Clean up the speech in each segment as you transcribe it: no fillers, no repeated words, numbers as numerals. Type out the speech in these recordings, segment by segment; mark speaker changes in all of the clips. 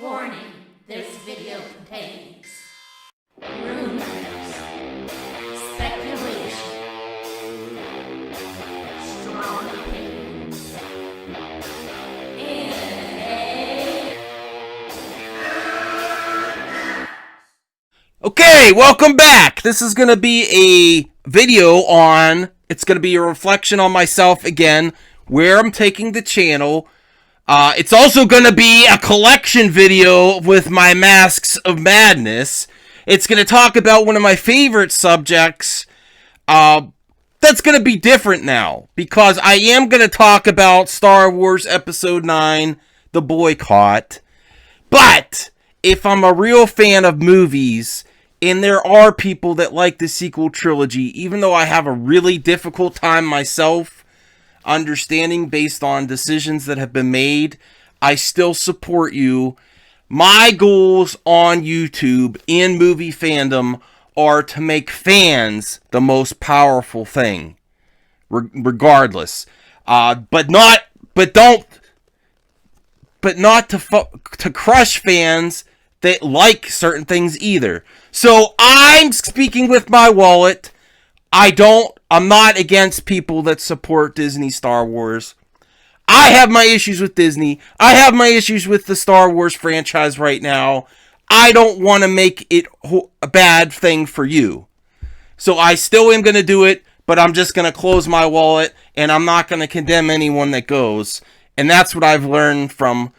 Speaker 1: Warning, this video contains rumors, speculation, strong opinions, and
Speaker 2: Okay, welcome back. This is going to be a video on, it's going to be a reflection on myself again, where I'm taking the channel. It's also going to be a collection video with my Masks of Madness. It's going to talk about one of my favorite subjects. That's going to be different now, because I am going to talk about Star Wars Episode 9, The Boycott. But if I'm a real fan of movies, and there are people that like the sequel trilogy, even though I have a really difficult time myself understanding based on decisions that have been made, I still support you. My goals on YouTube in movie fandom are to make fans the most powerful thing, regardless. But not to crush fans that like certain things either. So I'm speaking with my wallet. I'm not against people that support Disney Star Wars. I have my issues with Disney. I have my issues with the Star Wars franchise right now. I don't want to make it a bad thing for you. So I still am going to do it, but I'm just going to close my wallet, and I'm not going to condemn anyone that goes. And that's what I've learned from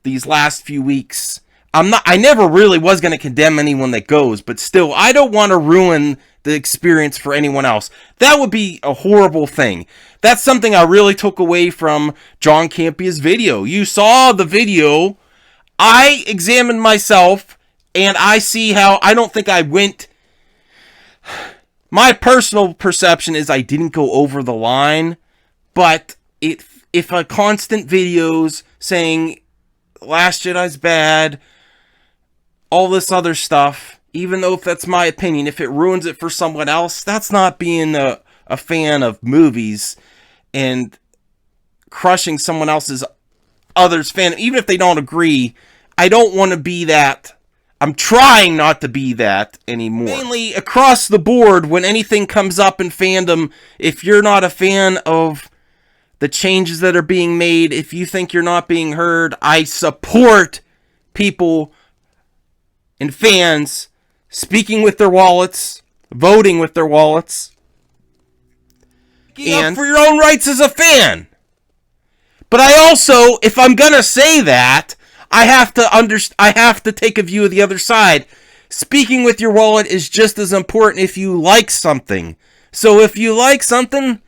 Speaker 2: these last few weeks. I never really was going to condemn anyone that goes, but still, I don't want to ruin the experience for anyone else. That would be a horrible thing. That's something I really took away from John Campia's video. You saw the video. I examined myself, and I see how I don't think I went. My personal perception is I didn't go over the line, but if a constant videos saying Last Jedi's bad, all this other stuff, even though if that's my opinion, if it ruins it for someone else, that's not being a fan of movies and crushing someone else's others fan, even if they don't agree. I don't want to be that. I'm trying not to be that anymore. Mainly across the board, when anything comes up in fandom, if you're not a fan of the changes that are being made, if you think you're not being heard, I support people and fans speaking with their wallets, voting with their wallets, and for your own rights as a fan. But I also, if I'm gonna say that, I have to take a view of the other side. Speaking with your wallet is just as important if you like something. So if you like something,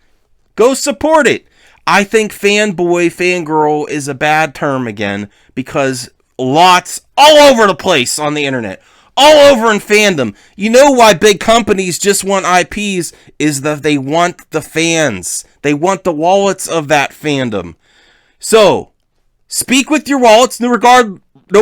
Speaker 2: go support it. I think fanboy, fangirl is a bad term again, because lots all over the place on the internet, all over in fandom. You know why big companies just want IPs is that they want the fans. They want the wallets of that fandom. So, speak with your wallets no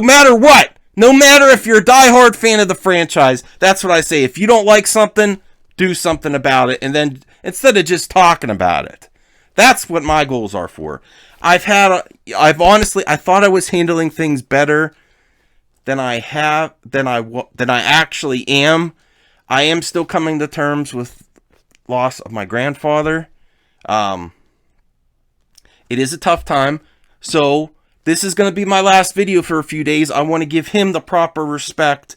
Speaker 2: matter what. No matter if you're a diehard fan of the franchise. That's what I say. If you don't like something, do something about it. And then, instead of just talking about it. That's what my goals are for. I thought I was handling things better than I actually am. I am still coming to terms with loss of my grandfather. It is a tough time. So this is going to be my last video for a few days. I want to give him the proper respect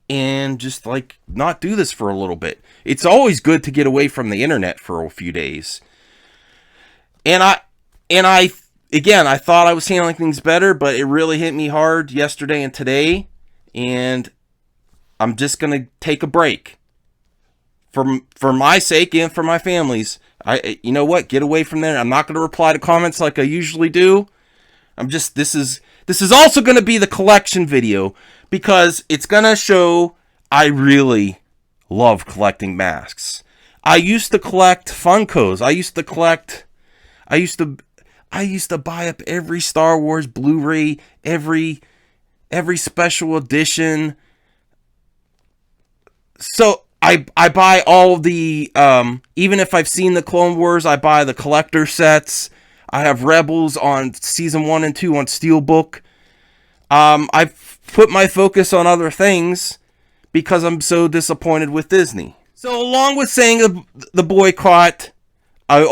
Speaker 2: and just not do this for a little bit. It's always good to get away from the internet for a few days. And I thought I was handling things better, but it really hit me hard yesterday and today, and I'm just going to take a break. For my sake and for my family's. You know what? Get away from there. I'm not going to reply to comments like I usually do. This is also going to be the collection video, because it's going to show I really love collecting masks. I used to collect Funkos. I used to buy up every Star Wars Blu-ray, every special edition. So I buy all the, even if I've seen the Clone Wars, I buy the collector sets. I have Rebels on season 1 and 2 on Steelbook. I've put my focus on other things because I'm so disappointed with Disney. So along with saying the boycott, I'm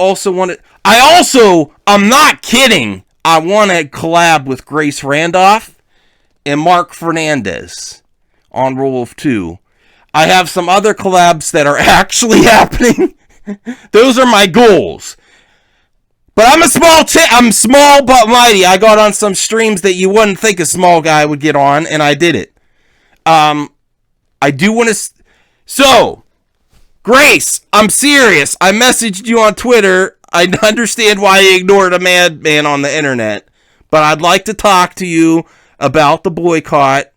Speaker 2: not kidding, I want to collab with Grace Randolph and Mark Fernandez on Rule of Two. I have some other collabs that are actually happening. Those are my goals. But I'm small but mighty. I got on some streams that you wouldn't think a small guy would get on, and I did it. I do want to... So, Grace, I'm serious. I messaged you on Twitter. I understand why you ignored a madman on the internet. But I'd like to talk to you about the boycott.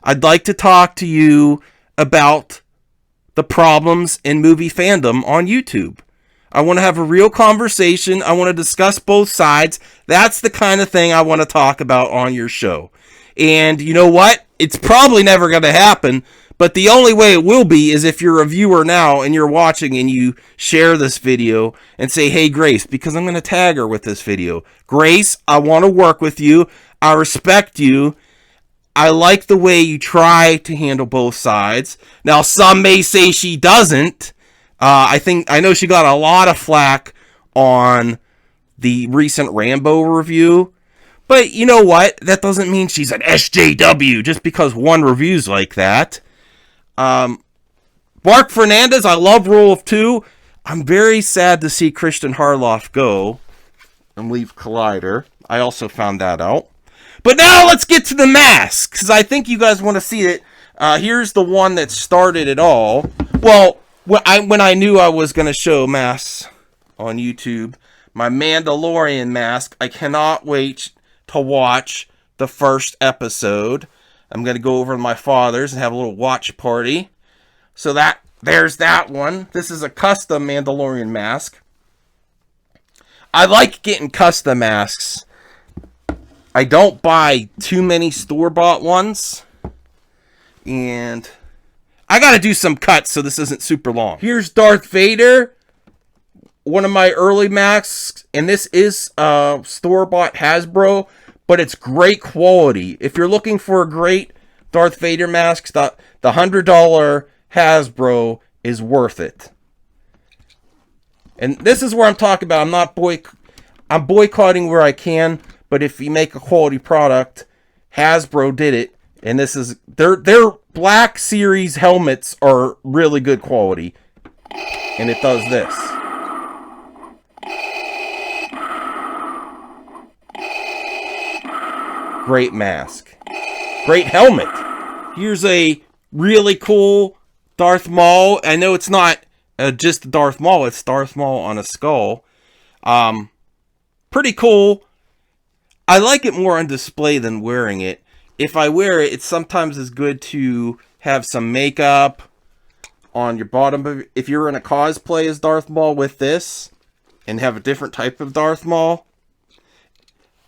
Speaker 2: I'd like to talk to you about the problems in movie fandom on YouTube. I want to have a real conversation. I want to discuss both sides. That's the kind of thing I want to talk about on your show. And you know what? It's probably never going to happen, but the only way it will be is if you're a viewer now and you're watching and you share this video and say, hey, Grace, because I'm going to tag her with this video. Grace, I want to work with you. I respect you. I like the way you try to handle both sides. Now, some may say she doesn't. I know she got a lot of flack on the recent Rambo review. But you know what? That doesn't mean she's an SJW just because one review's like that. Mark Fernandez, I love Rule of Two. I'm very sad to see Christian Harloff go and leave Collider. I also found that out. But now let's get to the mask, because I think you guys want to see it. Here's the one that started it all. Well, when I knew I was going to show masks on YouTube, my Mandalorian mask, I cannot wait to watch the first episode. I'm going to go over to my father's and have a little watch party. So there's that one. This is a custom Mandalorian mask. I like getting custom masks. I don't buy too many store-bought ones. And I got to do some cuts so this isn't super long. Here's Darth Vader. One of my early masks. And this is store-bought Hasbro. But it's great quality. If you're looking for a great Darth Vader mask, the $100 Hasbro is worth it. And this is where I'm talking about. I'm boycotting where I can. But if you make a quality product, Hasbro did it, and this is their Black Series helmets are really good quality, and it does this. Great mask, great helmet. Here's a really cool Darth Maul. I know it's not just Darth Maul; it's Darth Maul on a skull. Pretty cool. I like it more on display than wearing it. If I wear it, it sometimes is good to have some makeup on your bottom. If you're in a cosplay as Darth Maul with this and have a different type of Darth Maul,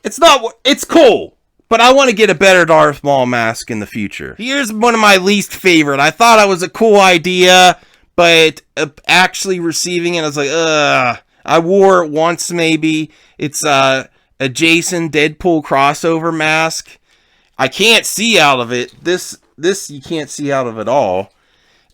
Speaker 2: it's cool. But I want to get a better Darth Maul mask in the future. Here's one of my least favorite. I thought it was a cool idea, but actually receiving it, I was like, ugh. I wore it once maybe. It's a Jason Deadpool crossover mask. I can't see out of it. This you can't see out of it all.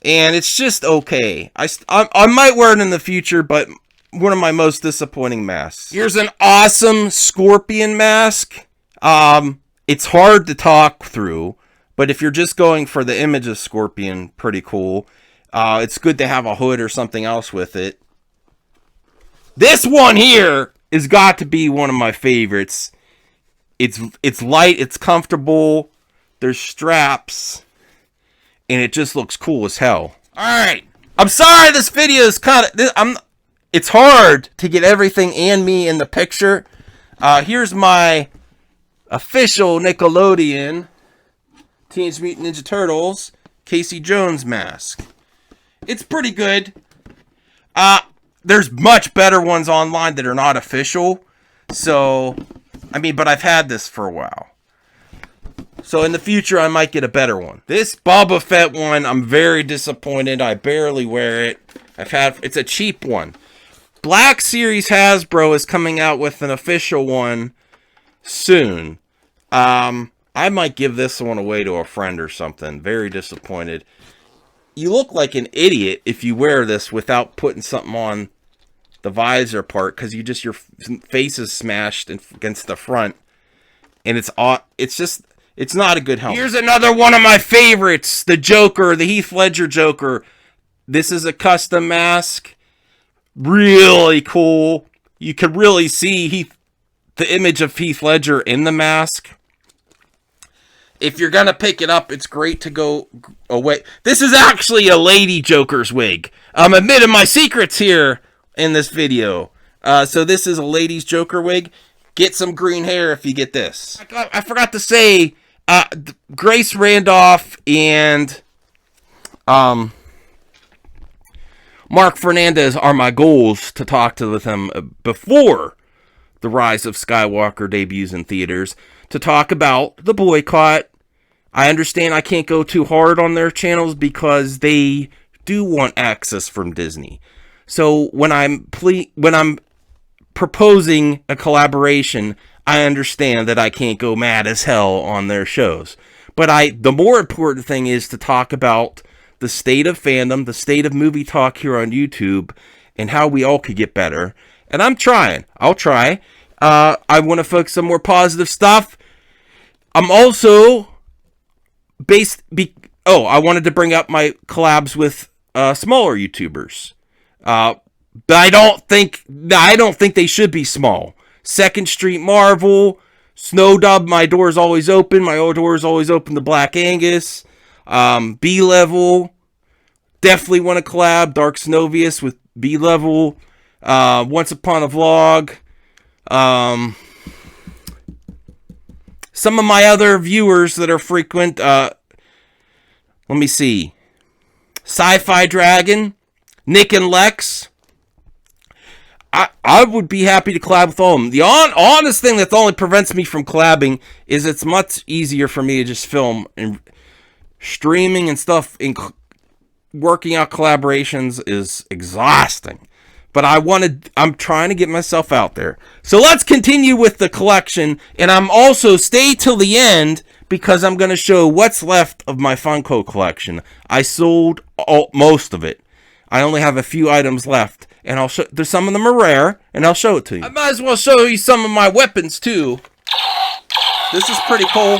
Speaker 2: And it's just okay. I might wear it in the future, but one of my most disappointing masks. Here's an awesome Scorpion mask. It's hard to talk through, but if you're just going for the image of Scorpion, pretty cool. It's good to have a hood or something else with it. This one here has got to be one of my favorites. It's light, it's comfortable, there's straps, and it just looks cool as hell. Alright, I'm sorry this video is it's hard to get everything and me in the picture. Here's my official Nickelodeon Teenage Mutant Ninja Turtles Casey Jones mask. It's pretty good. There's much better ones online that are not official. So, but I've had this for a while. So in the future, I might get a better one. This Boba Fett one, I'm very disappointed. I barely wear it. It's a cheap one. Black Series Hasbro is coming out with an official one soon. I I might give this one away to a friend or something. Very disappointed. You look like an idiot if you wear this without putting something on the visor part, because your face is smashed against the front, and it's not a good helmet. Here's another one of my favorites, the Joker, the Heath Ledger Joker. This is a custom mask. Really cool. You could really see the image of Heath Ledger in the mask. If you're gonna pick it up, it's great to go away. This is actually a lady Joker's wig. I'm admitting my secrets here in this video. So this is a lady's Joker wig. Get some green hair if you get this. I forgot to say, Grace Randolph and Mark Fernandez are my goals to talk to with them before the Rise of Skywalker debuts in theaters, to talk about the boycott. I understand I can't go too hard on their channels because they do want access from Disney. So when I'm proposing a collaboration, I understand that I can't go mad as hell on their shows. But the more important thing is to talk about the state of fandom, the state of movie talk here on YouTube, and how we all could get better. And I'm trying. I'll try. I want to focus on more positive stuff. I'm also I wanted to bring up my collabs with smaller YouTubers. But I don't think they should be small. Second Street Marvel, Snowdub, my door's always open. My door's always open to Black Angus. B-Level, definitely want to collab. Dark Snovius with B-Level. Once Upon a Vlog. Some of my other viewers that are frequent, let me see. Sci-Fi Dragon, Nick and Lex. I would be happy to collab with all of them. The honest thing that only prevents me from collabing is it's much easier for me to just film, and streaming and stuff, and working out collaborations is exhausting. But I'm trying to get myself out there. So let's continue with the collection. And I'm also, stay till the end, because I'm going to show what's left of my Funko collection. I sold most of it. I only have a few items left. And I'll show, there's some of them are rare, and I'll show it to you. I might as well show you some of my weapons too. This is pretty cool.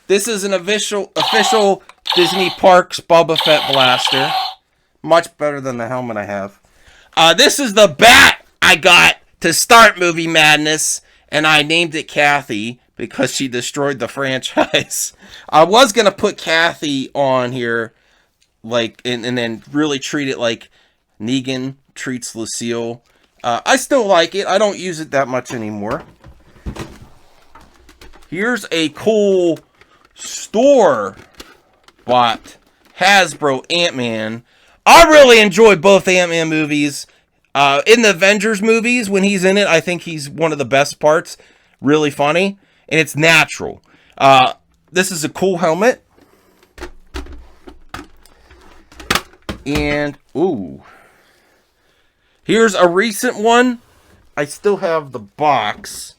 Speaker 2: This is an official Disney Parks Boba Fett blaster. Much better than the helmet I have. This is the bat I got to start Movie Madness, and I named it Kathy because she destroyed the franchise. I was going to put Kathy on here, like, and then really treat it like Negan treats Lucille. I still like it. I don't use it that much anymore. Here's a cool store-bought Hasbro Ant-Man. I really enjoy both Ant-Man movies. In the Avengers movies, when he's in it, I think he's one of the best parts. Really funny. And it's natural. This is a cool helmet. And, ooh. Here's a recent one. I still have the box.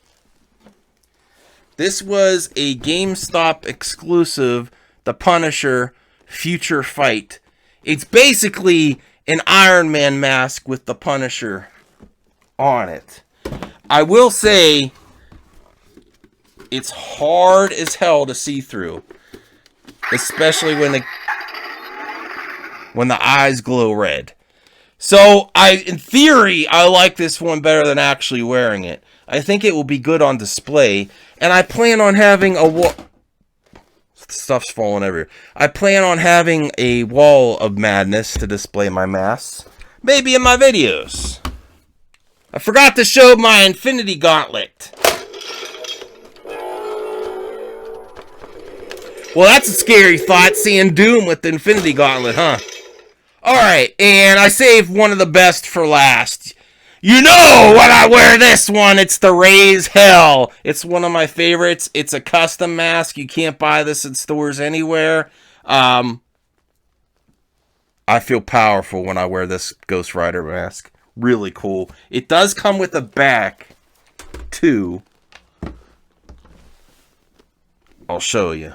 Speaker 2: This was a GameStop exclusive, The Punisher Future Fight. It's basically an Iron Man mask with the Punisher on it. I will say, it's hard as hell to see through. Especially when the eyes glow red. So, in theory, I like this one better than actually wearing it. I think it will be good on display. And I plan on having stuff's falling everywhere. I plan on having a wall of madness to display my masks. Maybe in my videos. I forgot to show my Infinity Gauntlet. Well, that's a scary thought, seeing Doom with the Infinity Gauntlet, huh? Alright, and I saved one of the best for last. You know when I wear this one, it's the Raise Hell. It's one of my favorites. It's a custom mask. You can't buy this in stores anywhere. I feel powerful when I wear this Ghost Rider mask. Really cool. It does come with a back, too. I'll show you.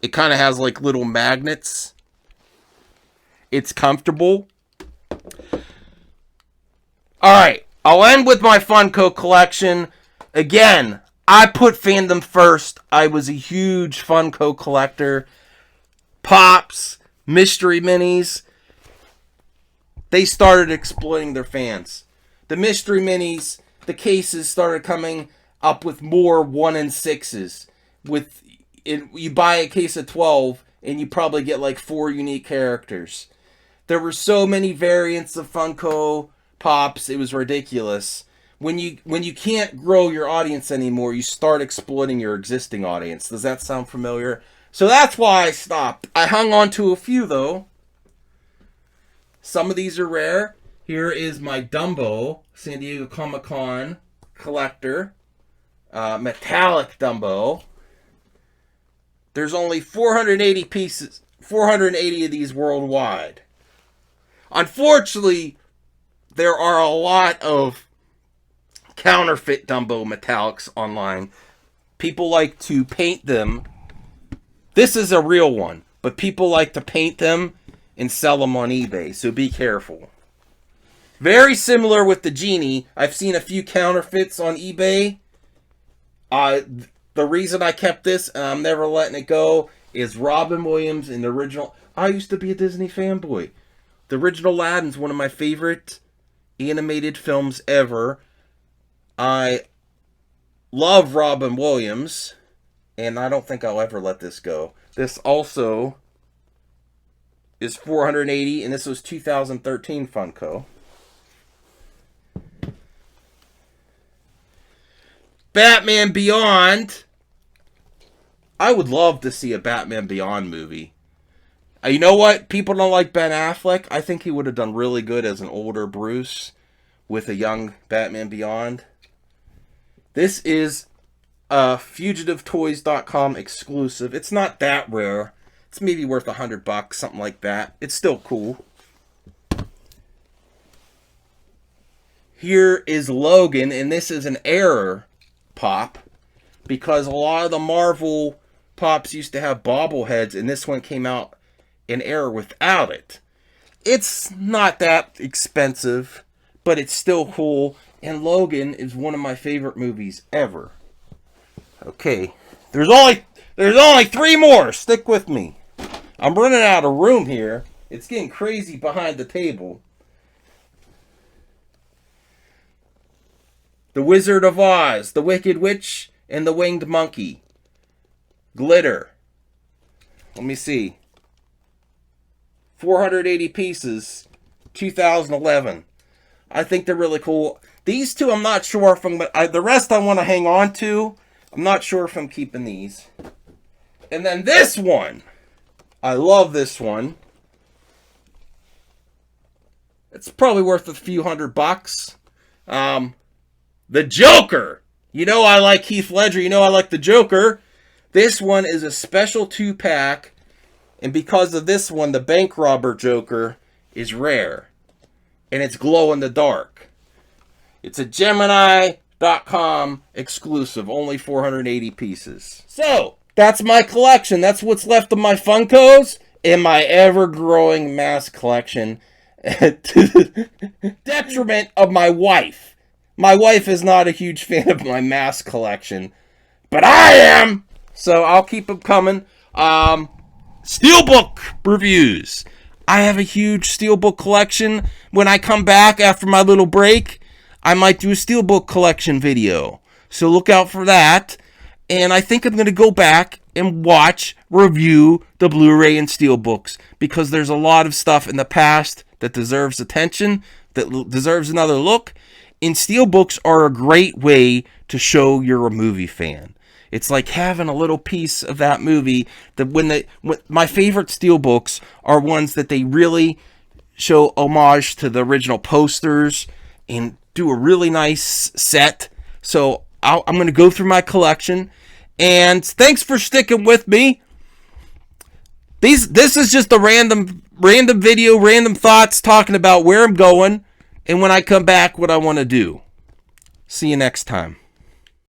Speaker 2: It kind of has like little magnets. It's comfortable. Alright, I'll end with my Funko collection. Again, I put fandom first. I was a huge Funko collector. Pops, mystery minis. They started exploiting their fans. The mystery minis, the cases started coming up with more 1 and 6s. You buy a case of 12 and you probably get like 4 unique characters. There were so many variants of Funko Pops, it was ridiculous. When you can't grow your audience anymore, you start exploiting your existing audience. Does that sound familiar? So that's why I stopped. I hung on to a few though. Some of these are rare. Here is my Dumbo San Diego Comic-Con collector. Metallic Dumbo. There's only 480 pieces. 480 of these worldwide. Unfortunately, there are a lot of counterfeit Dumbo metallics online. People like to paint them. This is a real one, but people like to paint them and sell them on eBay, so be careful. Very similar with the Genie. I've seen a few counterfeits on eBay. The reason I kept this, and I'm never letting it go, is Robin Williams in the original. I used to be a Disney fanboy. The original Aladdin's one of my favorite animated films ever. I love Robin Williams, and I don't think I'll ever let this go. This also is 480, and this was 2013 Funko. Batman Beyond. I would love to see a Batman Beyond movie. You know what? People don't like Ben Affleck. I think he would have done really good as an older Bruce with a young Batman Beyond. This is a FugitiveToys.com exclusive. It's not that rare. It's maybe worth $100, something like that. It's still cool. Here is Logan, and this is an error pop because a lot of the Marvel pops used to have bobbleheads, and this one came out in error without it. It's not that expensive, but it's still cool, and Logan is one of my favorite movies ever. Okay, there's only 3 more. Stick with me. I'm running out of room here. It's getting crazy behind the table. The Wizard of Oz, the Wicked Witch, and the Winged Monkey. Glitter. Let me see. 480 pieces. 2011. I think they're really cool. These two I'm not sure if I'm... the rest I want to hang on to. I'm not sure if I'm keeping these. And then this one. I love this one. It's probably worth a few $100. The Joker. You know I like Heath Ledger. You know I like the Joker. This one is a special 2-pack. And because of this one, the bank robber Joker is rare. And it's glow in the dark. It's a Gemini.com exclusive. Only 480 pieces. So, that's my collection. That's what's left of my Funkos and my ever-growing mass collection. To the detriment of my wife. My wife is not a huge fan of my mass collection. But I am! So I'll keep them coming. Steelbook reviews. I have a huge Steelbook collection. When I come back after my little break, I might do a Steelbook collection video. So look out for that. And I think I'm going to go back and review the Blu-ray and Steelbooks. Because there's a lot of stuff in the past that deserves attention, that deserves another look. And Steelbooks are a great way to show you're a movie fan. It's like having a little piece of that movie. My favorite Steelbooks are ones that they really show homage to the original posters and do a really nice set. So I'm going to go through my collection. And thanks for sticking with me. This is just a random video, random thoughts talking about where I'm going. And when I come back, what I want to do. See you next time.